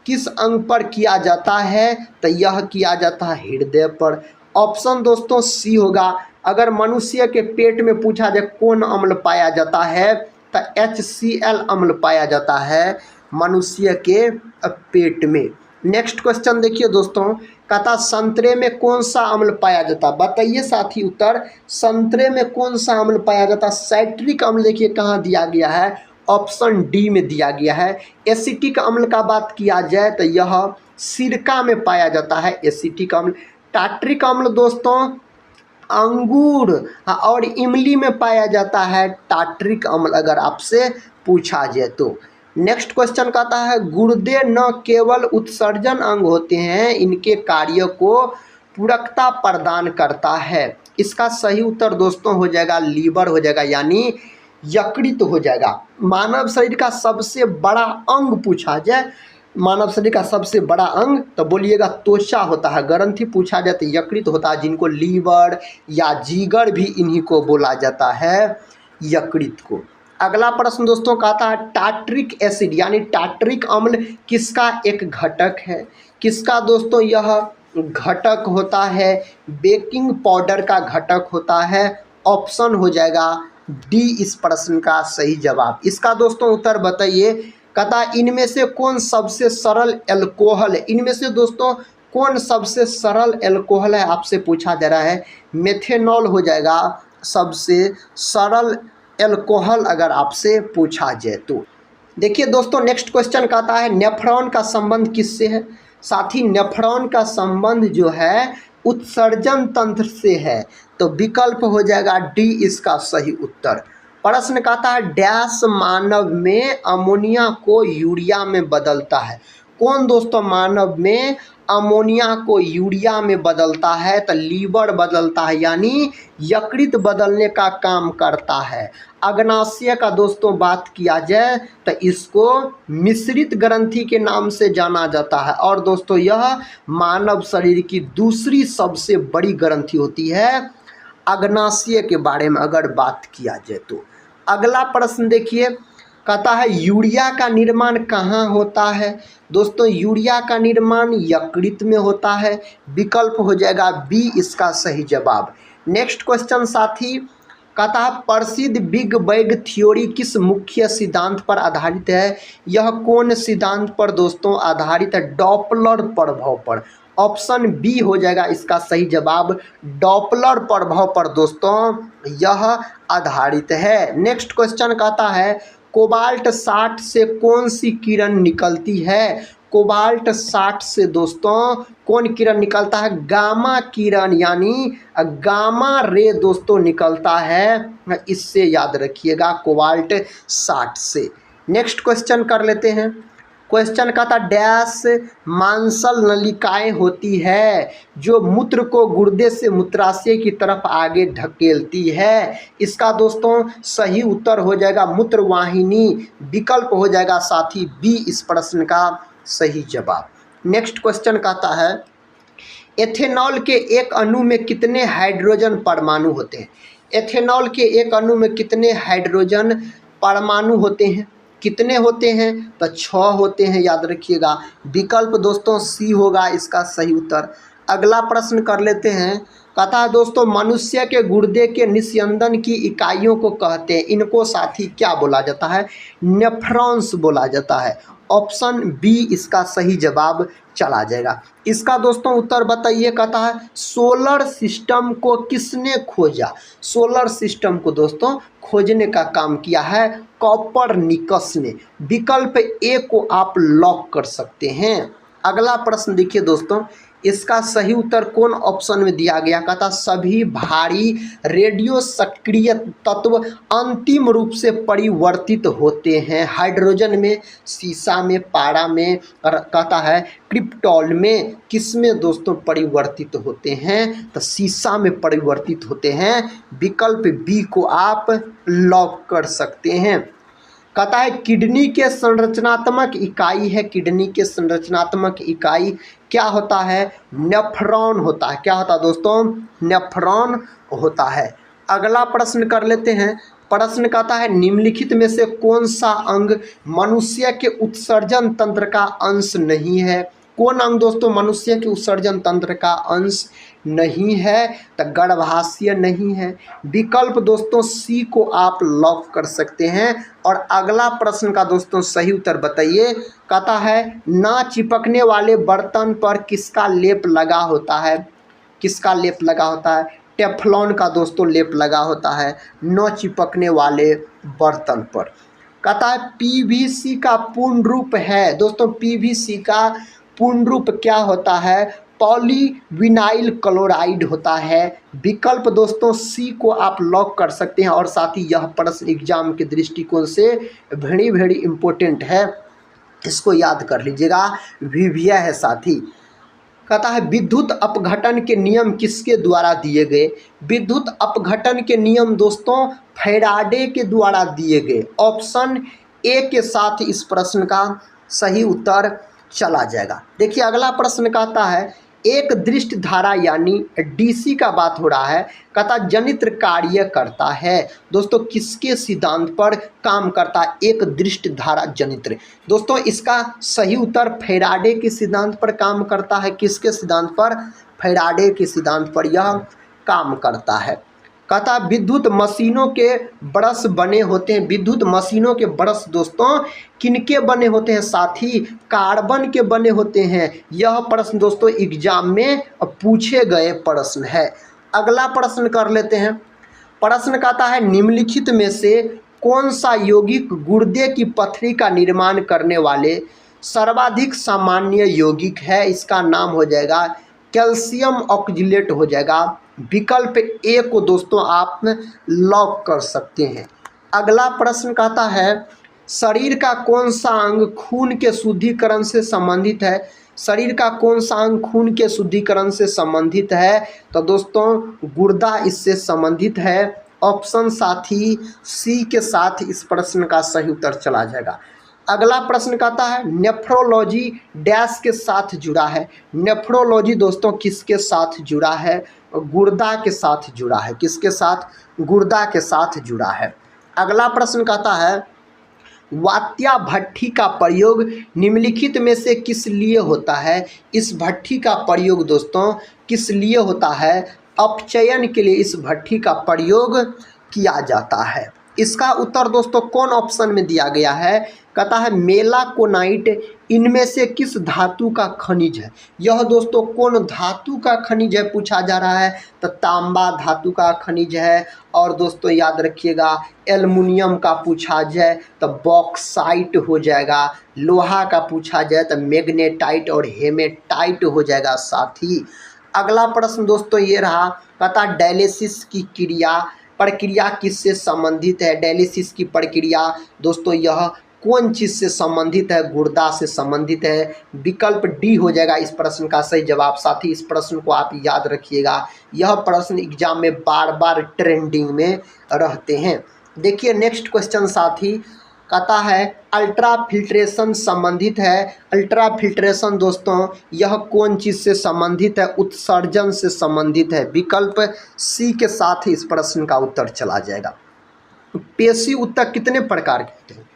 किस अंग पर किया जाता है? तो यह किया जाता है हृदय पर। ऑप्शन दोस्तों सी होगा। अगर मनुष्य के पेट में पूछा जाए कौन अम्ल पाया जाता है तो HCl अम्ल पाया जाता है मनुष्य के पेट में। नेक्स्ट क्वेश्चन देखिए दोस्तों, कहता संतरे में कौन सा अम्ल पाया जाता है? बताइए साथी उत्तर। संतरे में कौन सा अम्ल पाया जाता है? साइट्रिक अम्ल देखिए कहाँ दिया गया है, ऑप्शन डी में दिया गया है। एसिटिक अम्ल का बात किया जाए तो यह सिरका में पाया जाता है एसिटिक अम्ल। टाट्रिक अम्ल दोस्तों अंगूर और इमली में पाया जाता है टाट्रिक अम्ल, अगर आपसे पूछा जाए तो। नेक्स्ट क्वेश्चन कहता है गुर्दे न केवल उत्सर्जन अंग होते हैं, इनके कार्य को पूरकता प्रदान करता है। इसका सही उत्तर दोस्तों हो जाएगा लीवर हो जाएगा, यानी यकृत हो जाएगा। मानव शरीर का सबसे बड़ा अंग पूछा जाए, मानव शरीर का सबसे बड़ा अंग तो बोलिएगा त्वचा होता है। ग्रंथि पूछा जाए तो यकृत होता है, जिनको लीवर या जिगर भी इन्हीं को बोला जाता है, यकृत को। अगला प्रश्न दोस्तों कहता है टाट्रिक एसिड यानी टाट्रिक अम्ल किसका एक घटक है? किसका दोस्तों यह घटक होता है? बेकिंग पाउडर का घटक होता है। ऑप्शन हो जाएगा डी इस प्रश्न का सही जवाब। इसका दोस्तों उत्तर बताइए। कहता इनमें से कौन सबसे सरल एल्कोहल है? इनमें से दोस्तों कौन सबसे सरल एल्कोहल है आपसे पूछा जा रहा है। मेथेनॉल हो जाएगा सबसे सरल एल्कोहल, अगर आपसे पूछा जाए तो। देखिए दोस्तों नेक्स्ट क्वेश्चन कहता है नेफ्रॉन का संबंध किससे है? साथी नेफ्रॉन का संबंध जो है उत्सर्जन तंत्र से है। तो विकल्प हो जाएगा डी इसका सही उत्तर। प्रश्न कहता है डैश मानव में अमोनिया को यूरिया में बदलता है? कौन दोस्तों मानव में अमोनिया को यूरिया में बदलता है? तो लीवर बदलता है, यानी यकृत बदलने का काम करता है। अग्नाशय का दोस्तों बात किया जाए तो इसको मिश्रित ग्रंथि के नाम से जाना जाता है, और दोस्तों यह मानव शरीर की दूसरी सबसे बड़ी ग्रंथि होती है अग्नाशय के बारे में अगर बात किया जाए तो। अगला प्रश्न देखिए, कहता है यूरिया का निर्माण कहाँ होता है? दोस्तों यूरिया का निर्माण यकृत में होता है। विकल्प हो जाएगा बी इसका सही जवाब। नेक्स्ट क्वेश्चन साथी कहता है प्रसिद्ध बिग बैंग थ्योरी किस मुख्य सिद्धांत पर आधारित है? यह कौन सिद्धांत पर दोस्तों आधारित है? डॉपलर प्रभाव पर। ऑप्शन बी हो जाएगा इसका सही जवाब। डॉपलर प्रभाव पर दोस्तों यह आधारित है। नेक्स्ट क्वेश्चन कहता है कोबाल्ट 60 से कौन सी किरण निकलती है? कोबाल्ट 60 से दोस्तों कौन किरण निकलता है? गामा किरण यानी गामा रे दोस्तों निकलता है, इससे याद रखिएगा कोबाल्ट 60 से। नेक्स्ट क्वेश्चन कर लेते हैं। क्वेश्चन का था डैश मांसल नलिकाएं होती है जो मूत्र को गुर्दे से मूत्राशय की तरफ आगे ढकेलती है? इसका दोस्तों सही उत्तर हो जाएगा मूत्रवाहिनी। विकल्प हो जाएगा साथी बी इस प्रश्न का सही जवाब। नेक्स्ट क्वेश्चन कहता है एथेनॉल के एक अणु में कितने हाइड्रोजन परमाणु होते हैं? एथेनॉल के एक अणु में कितने हाइड्रोजन परमाणु होते हैं? कितने होते हैं? तो 6 होते हैं, याद रखिएगा। विकल्प दोस्तों सी होगा इसका सही उत्तर। अगला प्रश्न कर लेते हैं। कहता है दोस्तों मनुष्य के गुर्दे के निस्यंदन की इकाइयों को कहते हैं, इनको साथी क्या बोला जाता है? नेफ्रॉन्स बोला जाता है। ऑप्शन बी इसका सही जवाब चला जाएगा। इसका दोस्तों उत्तर बताइए, कहता है सोलर सिस्टम को किसने खोजा। सोलर सिस्टम को दोस्तों खोजने का काम किया है कॉपरनिकस ने। विकल्प ए को आप लॉक कर सकते हैं। अगला प्रश्न देखिए दोस्तों, इसका सही उत्तर कौन ऑप्शन में दिया गया, कहता सभी भारी रेडियो सक्रिय तत्व अंतिम रूप से परिवर्तित होते हैं। हाइड्रोजन में, सीसा में, पारा में, और कहता है क्रिप्टॉन में, किसमें दोस्तों परिवर्तित होते हैं, तो सीसा में परिवर्तित होते हैं। विकल्प बी को आप लॉक कर सकते हैं। कहता है किडनी के संरचनात्मक इकाई है, किडनी के संरचनात्मक इकाई क्या होता है, नेफ्रॉन होता है। क्या होता है दोस्तों, नेफ्रॉन होता है। अगला प्रश्न कर लेते हैं। प्रश्न कहता है निम्नलिखित में से कौन सा अंग मनुष्य के उत्सर्जन तंत्र का अंश नहीं है। कौन अंग दोस्तों मनुष्य के उत्सर्जन तंत्र का अंश नहीं है, तो गर्भाशय नहीं है। विकल्प दोस्तों सी को आप लॉक कर सकते हैं। और अगला प्रश्न का दोस्तों सही उत्तर बताइए। कहता है ना चिपकने वाले बर्तन पर किसका लेप लगा होता है। किसका लेप लगा होता है, टेफ्लॉन का दोस्तों लेप लगा होता है न चिपकने वाले बर्तन पर। कहता है पीवीसी का पूर्ण रूप है। दोस्तों पीवीसी का पूर्ण रूप क्या होता है, पॉलीविनाइल क्लोराइड होता है। विकल्प दोस्तों सी को आप लॉक कर सकते हैं। और साथ ही यह प्रश्न एग्जाम के दृष्टिकोण से वेरी इंपॉर्टेंट है, इसको याद कर लीजिएगा, विभिया है साथी। कहता है विद्युत अपघटन के नियम किसके द्वारा दिए गए। विद्युत अपघटन के नियम दोस्तों फैराडे के द्वारा दिए गए। ऑप्शन ए के साथ इस प्रश्न का सही उत्तर चला जाएगा। देखिए अगला प्रश्न कहता है एक दृष्ट धारा यानी डीसी का बात हो रहा है। कहता जनित्र कार्य करता है। दोस्तों किसके सिद्धांत पर काम करता है एक दृष्ट धारा जनित्र। दोस्तों इसका सही उत्तर फैराडे के सिद्धांत पर काम करता है। किसके सिद्धांत पर, फैराडे के सिद्धांत पर यह काम करता है। कहता विद्युत मशीनों के ब्रश बने होते हैं। विद्युत मशीनों के ब्रश दोस्तों किनके बने होते हैं, साथी कार्बन के बने होते हैं। यह प्रश्न दोस्तों एग्जाम में पूछे गए प्रश्न है। अगला प्रश्न कर लेते हैं। प्रश्न कहता है निम्नलिखित में से कौन सा यौगिक गुर्दे की पथरी का निर्माण करने वाले सर्वाधिक सामान्य यौगिक है। इसका नाम हो जाएगा कैल्शियम ऑक्जेलेट हो जाएगा। विकल्प ए को दोस्तों आप लॉक कर सकते हैं। अगला प्रश्न कहता है शरीर का कौन सा अंग खून के शुद्धिकरण से संबंधित है। शरीर का कौन सा अंग खून के शुद्धिकरण से संबंधित है, तो दोस्तों गुर्दा इससे संबंधित है। ऑप्शन साथी सी के साथ इस प्रश्न का सही उत्तर चला जाएगा। अगला प्रश्न कहता है नेफ्रोलॉजी डैश के साथ जुड़ा है। नेफ्रोलॉजी दोस्तों किसके साथ जुड़ा है, गुर्दा के साथ जुड़ा है। किसके साथ, गुर्दा के साथ जुड़ा है। अगला प्रश्न कहता है वात्या भट्ठी का प्रयोग निम्नलिखित में से किस लिए होता है। इस भट्ठी का प्रयोग दोस्तों किस लिए होता है, अपचयन के लिए इस भट्ठी का प्रयोग किया जाता है। इसका उत्तर दोस्तों कौन ऑप्शन में दिया गया है, कहता है मेलाकोनाइट इनमें से किस धातु का खनिज है। यह दोस्तों कौन धातु का खनिज है पूछा जा रहा है, तो तांबा धातु का खनिज है। और दोस्तों याद रखिएगा एल्युमिनियम का पूछा जाए तो बॉक्साइट हो जाएगा। लोहा का पूछा जाए तो मैग्नेटाइट और हेमेटाइट हो जाएगा साथी। अगला प्रश्न दोस्तों ये रहा, कहता डायलिसिस की प्रक्रिया किससे संबंधित है। डायलिसिस की प्रक्रिया दोस्तों यह कौन चीज़ से संबंधित है, गुर्दा से संबंधित है। विकल्प डी हो जाएगा इस प्रश्न का सही जवाब। साथ ही इस प्रश्न को आप याद रखिएगा, यह प्रश्न एग्जाम में बार बार ट्रेंडिंग में रहते हैं। देखिए नेक्स्ट क्वेश्चन साथी कहता है अल्ट्रा फिल्ट्रेशन संबंधित है। अल्ट्रा फिल्ट्रेशन दोस्तों यह कौन चीज़ से संबंधित है, उत्सर्जन से संबंधित है। विकल्प सी के साथ ही इस प्रश्न का उत्तर चला जाएगा। पेशी ऊतक कितने प्रकार के होते हैं,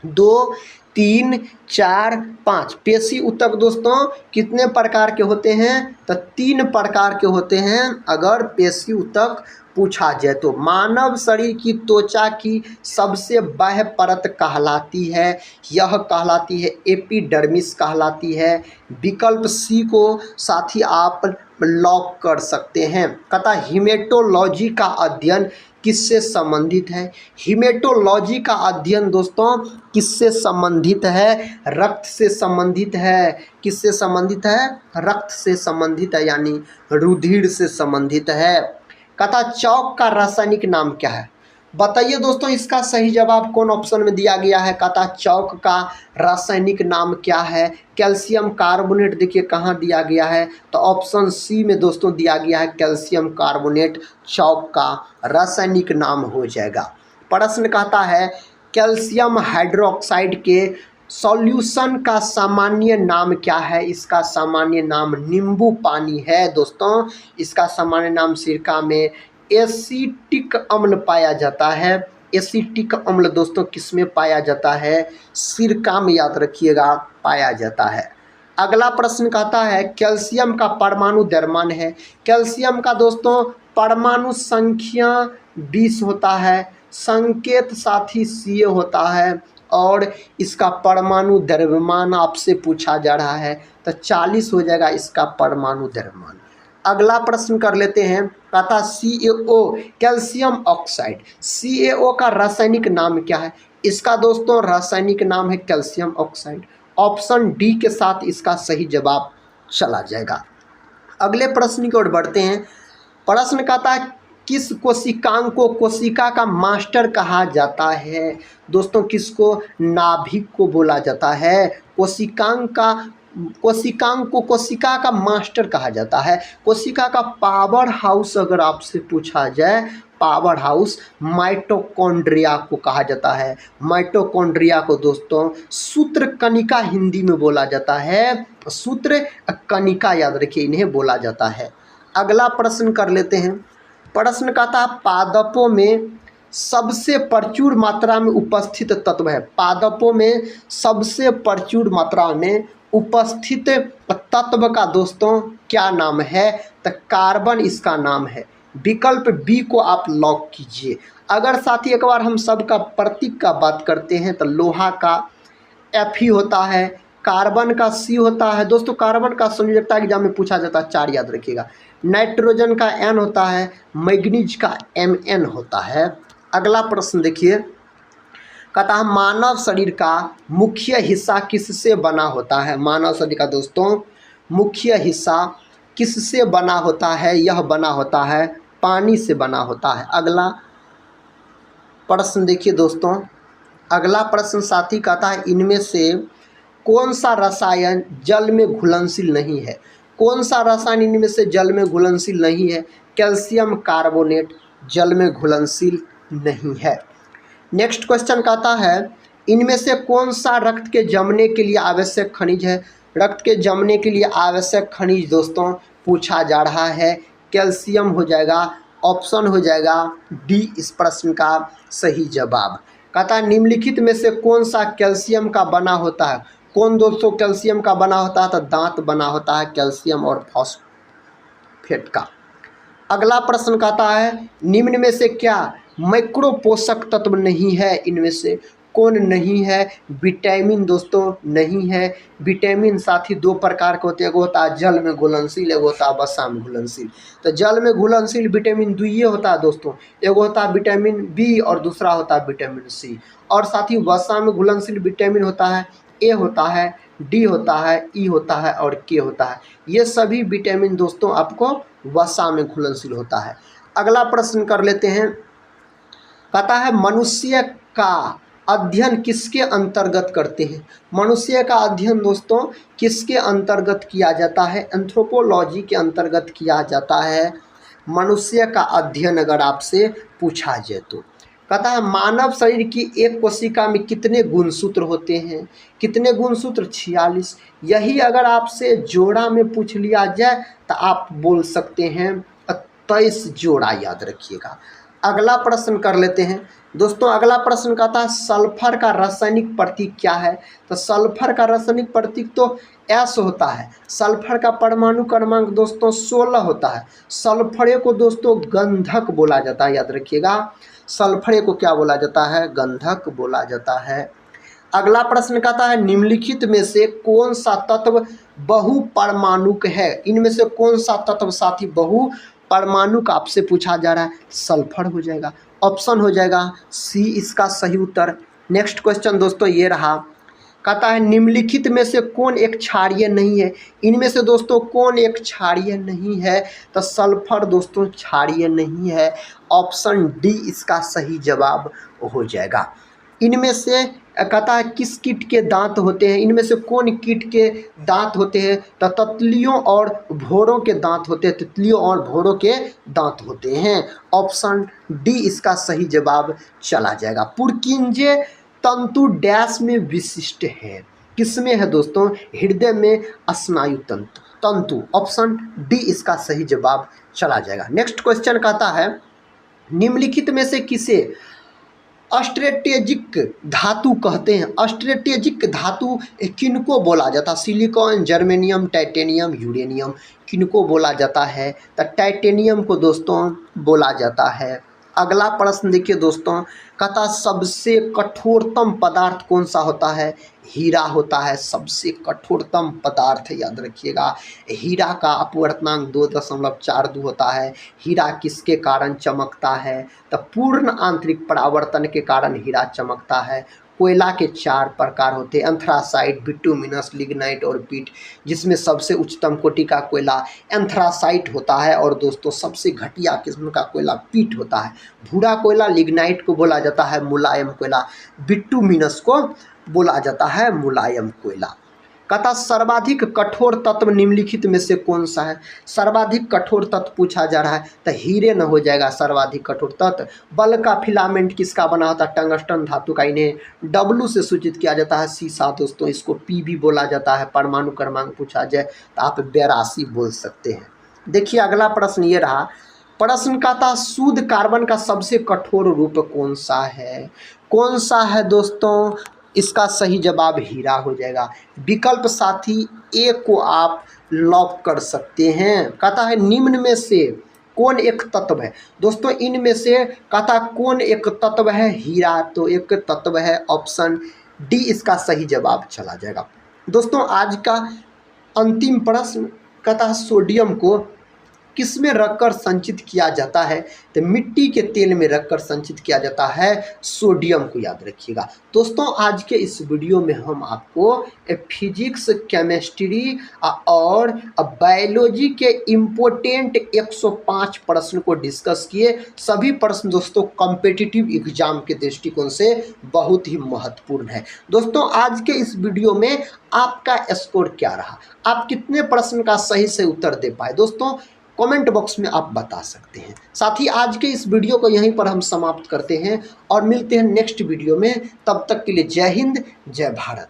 2, 3, 4, 5। पेशी ऊतक दोस्तों कितने प्रकार के होते हैं? तो 3 प्रकार के होते हैं अगर पेशी ऊतक पूछा जाए तो। मानव शरीर की त्वचा की सबसे बाह्य परत कहलाती है, यह कहलाती है एपिडर्मिस कहलाती है। विकल्प सी को साथ ही आप लॉक कर सकते हैं। कहता हीमेटोलॉजी का अध्ययन किससे संबंधित है? हीमेटोलॉजी का अध्ययन दोस्तों किससे संबंधित है? रक्त से संबंधित है। किससे संबंधित है? रक्त से संबंधित है, यानी रुधिर से संबंधित है। कहता चौक का रासायनिक नाम क्या है? बताइए दोस्तों, इसका सही जवाब कौन ऑप्शन में दिया गया है? कहता चौक का रासायनिक नाम क्या है? Calcium carbonate. देखिए कहाँ दिया गया है, तो ऑप्शन सी में दोस्तों दिया गया है कैल्शियम कार्बोनेट चौक का रासायनिक नाम हो जाएगा। प्रश्न कहता है कैल्शियम हाइड्रोक्साइड के सॉल्यूशन का सामान्य नाम क्या है? इसका सामान्य नाम नींबू पानी है दोस्तों। इसका सामान्य नाम सिरका में एसीटिक अम्ल पाया जाता है। एसीटिक अम्ल दोस्तों किस में पाया जाता है? सिरका में, याद रखिएगा, पाया जाता है। अगला प्रश्न कहता है कैल्शियम का परमाणु द्रव्यमान है। कैल्शियम का दोस्तों परमाणु संख्या 20 होता है, संकेत साथी Ca होता है, और इसका परमाणु द्रव्यमान आपसे पूछा जा रहा है तो 40 हो जाएगा इसका परमाणु द्रव्यमान। अगला प्रश्न कर लेते हैं। कहता CaO कैल्शियम ऑक्साइड, CaO का रासायनिक नाम क्या है? इसका दोस्तों रासायनिक नाम है कैल्शियम ऑक्साइड। ऑप्शन डी के साथ इसका सही जवाब चला जाएगा। अगले प्रश्न की ओर बढ़ते हैं। प्रश्न कहता है किस कोशिकांग को कोशिका का मास्टर कहा जाता है? दोस्तों किसको? नाभिक को बोला जाता है। कोशिकांग को कोशिका का मास्टर कहा जाता है। कोशिका का पावर हाउस अगर आपसे पूछा जाए, पावर हाउस माइटोकॉन्ड्रिया को कहा जाता है। माइटोकॉन्ड्रिया को दोस्तों सूत्रकणिका हिंदी में बोला जाता है। सूत्रकणिका, याद रखिए, इन्हें बोला जाता है। अगला प्रश्न कर लेते हैं। प्रश्न कहता पादपों में सबसे प्रचुर मात्रा में उपस्थित तत्व है। पादपों में सबसे प्रचुर मात्रा में उपस्थित तत्व का दोस्तों क्या नाम है? तो कार्बन इसका नाम है। विकल्प बी को आप लॉक कीजिए। अगर साथी एक बार हम सबका प्रतीक का बात करते हैं तो लोहा का Fe होता है, कार्बन का C होता है। दोस्तों कार्बन का संयोजकता एग्जाम में पूछा जाता है 4, याद रखिएगा। नाइट्रोजन का N होता है, मैग्नीज का Mn होता है। अगला प्रश्न देखिए। कहता है मानव शरीर का मुख्य हिस्सा किससे बना होता है? मानव शरीर का दोस्तों मुख्य हिस्सा किससे बना होता है? यह बना होता है पानी से बना होता है। अगला प्रश्न देखिए दोस्तों। अगला प्रश्न साथी कहता है इनमें से कौन सा रसायन जल में घुलनशील नहीं है? कौन सा रसायन इनमें से जल में घुलनशील नहीं है? कैल्शियम कार्बोनेट जल में घुलनशील नहीं है। नेक्स्ट क्वेश्चन कहता है इनमें से कौन सा रक्त के जमने के लिए आवश्यक खनिज है? रक्त के जमने के लिए आवश्यक खनिज दोस्तों पूछा जा रहा है। कैल्शियम हो जाएगा। ऑप्शन हो जाएगा डी इस प्रश्न का सही जवाब। कहता है निम्नलिखित में से कौन सा कैल्शियम का बना होता है? कौन दोस्तों कैल्शियम का बना होता है? तो दांत बना होता है कैल्शियम और फॉस्फेट का। अगला प्रश्न कहता है निम्न में से क्या मैक्रो पोषक तत्व नहीं है? इनमें से कौन नहीं है? विटामिन दोस्तों नहीं है। विटामिन साथी 2 प्रकार के होते हैं, एक होता है जल में घुलनशील, एक होता है वसा में घुलनशील। तो जल में घुलनशील विटामिन 2 होता है दोस्तों, एक होता है विटामिन बी और दूसरा होता है विटामिन सी। और साथ ही वसा में घुलनशील विटामिन होता है ए होता है, डी होता है, ई होता है और के होता है। ये सभी विटामिन दोस्तों आपको वसा में घुलनशील होता है। अगला प्रश्न कर लेते हैं। कहता है मनुष्य का अध्ययन किसके अंतर्गत करते हैं? मनुष्य का अध्ययन दोस्तों किसके अंतर्गत किया जाता है? एंथ्रोपोलॉजी के अंतर्गत किया जाता है मनुष्य का अध्ययन अगर आपसे पूछा जाए तो। कहता है मानव शरीर की एक कोशिका में कितने गुणसूत्र होते हैं? कितने गुणसूत्र? 46। यही अगर आपसे जोड़ा में पूछ लिया जाए तो आप बोल सकते हैं 23 जोड़ा, याद रखिएगा। अगला प्रश्न कर लेते हैं दोस्तों। अगला प्रश्न कहता है सल्फर का रासायनिक प्रतीक क्या है। तो सल्फर का रासायनिक प्रतीक तो एस होता है। सल्फर का परमाणु क्रमांक दोस्तों 16 होता है। सल्फरे को दोस्तों गंधक बोला जाता है, याद रखिएगा। सल्फरे को क्या बोला जाता है, गंधक बोला जाता है। अगला प्रश्न कहता है निम्नलिखित में से कौन सा तत्व बहुपरमाणुक है। इनमें से कौन सा तत्व साथी बहुपरमाणुक आपसे पूछा जा रहा है। सल्फर हो जाएगा, ऑप्शन हो जाएगा सी इसका सही उत्तर। नेक्स्ट क्वेश्चन दोस्तों ये रहा, कहता है निम्नलिखित में से कौन एक क्षारीय नहीं है। इनमें से दोस्तों कौन एक क्षारीय नहीं है। तो सल्फर दोस्तों क्षारीय नहीं है, ऑप्शन डी इसका सही जवाब हो जाएगा। इनमें से कहता है किस कीट के दांत होते हैं। इनमें से कौन कीट के दांत होते हैं। तो तितलियों और भौरों के दांत होते हैं। तितलियों और भौरों के दांत होते हैं, ऑप्शन डी इसका सही जवाब चला जाएगा। पुरकिंजे तंतु डैश में विशिष्ट है। किसमें है दोस्तों, हृदय में स्नायु तंतु, ऑप्शन डी इसका सही जवाब चला जाएगा। नेक्स्ट क्वेश्चन कहता है निम्नलिखित में से किसे स्ट्रेटेजिक धातु कहते हैं। स्ट्रेटेजिक धातु किनको बोला जाता है। सिलिकॉन, जर्मेनियम, टाइटेनियम, यूरेनियम, किनको बोला जाता है। तो टाइटेनियम को दोस्तों बोला जाता है। अगला प्रश्न देखिए दोस्तों, कहता सबसे कठोरतम पदार्थ कौन सा होता है। हीरा होता है सबसे कठोरतम पदार्थ, याद रखिएगा। हीरा का अपवर्तनांक 2.42 होता है। हीरा किसके कारण चमकता है। तो पूर्ण आंतरिक परावर्तन के कारण हीरा चमकता है। कोयला के 4 प्रकार होते हैं, एंथ्रासाइट, बिटुमिनस, लिग्नाइट और पीट, जिसमें सबसे उच्चतम कोटि का कोयला एंथ्रासाइट होता है और दोस्तों सबसे घटिया किस्म का कोयला पीट होता है। भूरा कोयला लिग्नाइट को बोला जाता है मुलायम कोयला, बिटुमिनस को बोला जाता है मुलायम कोयला। कहता सर्वाधिक कठोर तत्व निम्नलिखित में से कौन सा है। सर्वाधिक कठोर तत्व पूछा जा रहा है तो हीरे न हो जाएगा सर्वाधिक कठोर तत्व। बल का फिलामेंट किसका बना होता है, टंगस्टन धातु का। इन्हें डब्लू से सूचित किया जाता है। सीसा दोस्तों इसको पी भी बोला जाता है। परमाणु क्रमांक पूछा जाए तो आप 82 बोल सकते हैं। देखिए अगला प्रश्न ये रहा, प्रश्न कहता शुद्ध कार्बन का सबसे कठोर रूप कौन सा है। कौन सा है दोस्तों, इसका सही जवाब हीरा हो जाएगा। विकल्प साथी ए को आप लॉक कर सकते हैं। कहता है निम्न में से कौन एक तत्व है। दोस्तों इनमें से कहता कौन एक तत्व है, हीरा तो एक तत्व है, ऑप्शन डी इसका सही जवाब चला जाएगा। दोस्तों आज का अंतिम प्रश्न कहता है सोडियम को किस में रखकर संचित किया जाता है। तो मिट्टी के तेल में रखकर संचित किया जाता है सोडियम को, याद रखिएगा। दोस्तों आज के इस वीडियो में हम आपको फिजिक्स, केमिस्ट्री और बायोलॉजी के इम्पोर्टेंट 105 प्रश्न को डिस्कस किए। सभी प्रश्न दोस्तों कॉम्पिटिटिव एग्जाम के दृष्टिकोण से बहुत ही महत्वपूर्ण है। दोस्तों आज के इस वीडियो में आपका स्कोर क्या रहा, आप कितने प्रश्न का सही से उत्तर दे पाए, दोस्तों कमेंट बॉक्स में आप बता सकते हैं। साथ ही आज के इस वीडियो को यहीं पर हम समाप्त करते हैं और मिलते हैं नेक्स्ट वीडियो में। तब तक के लिए जय हिंद, जय भारत।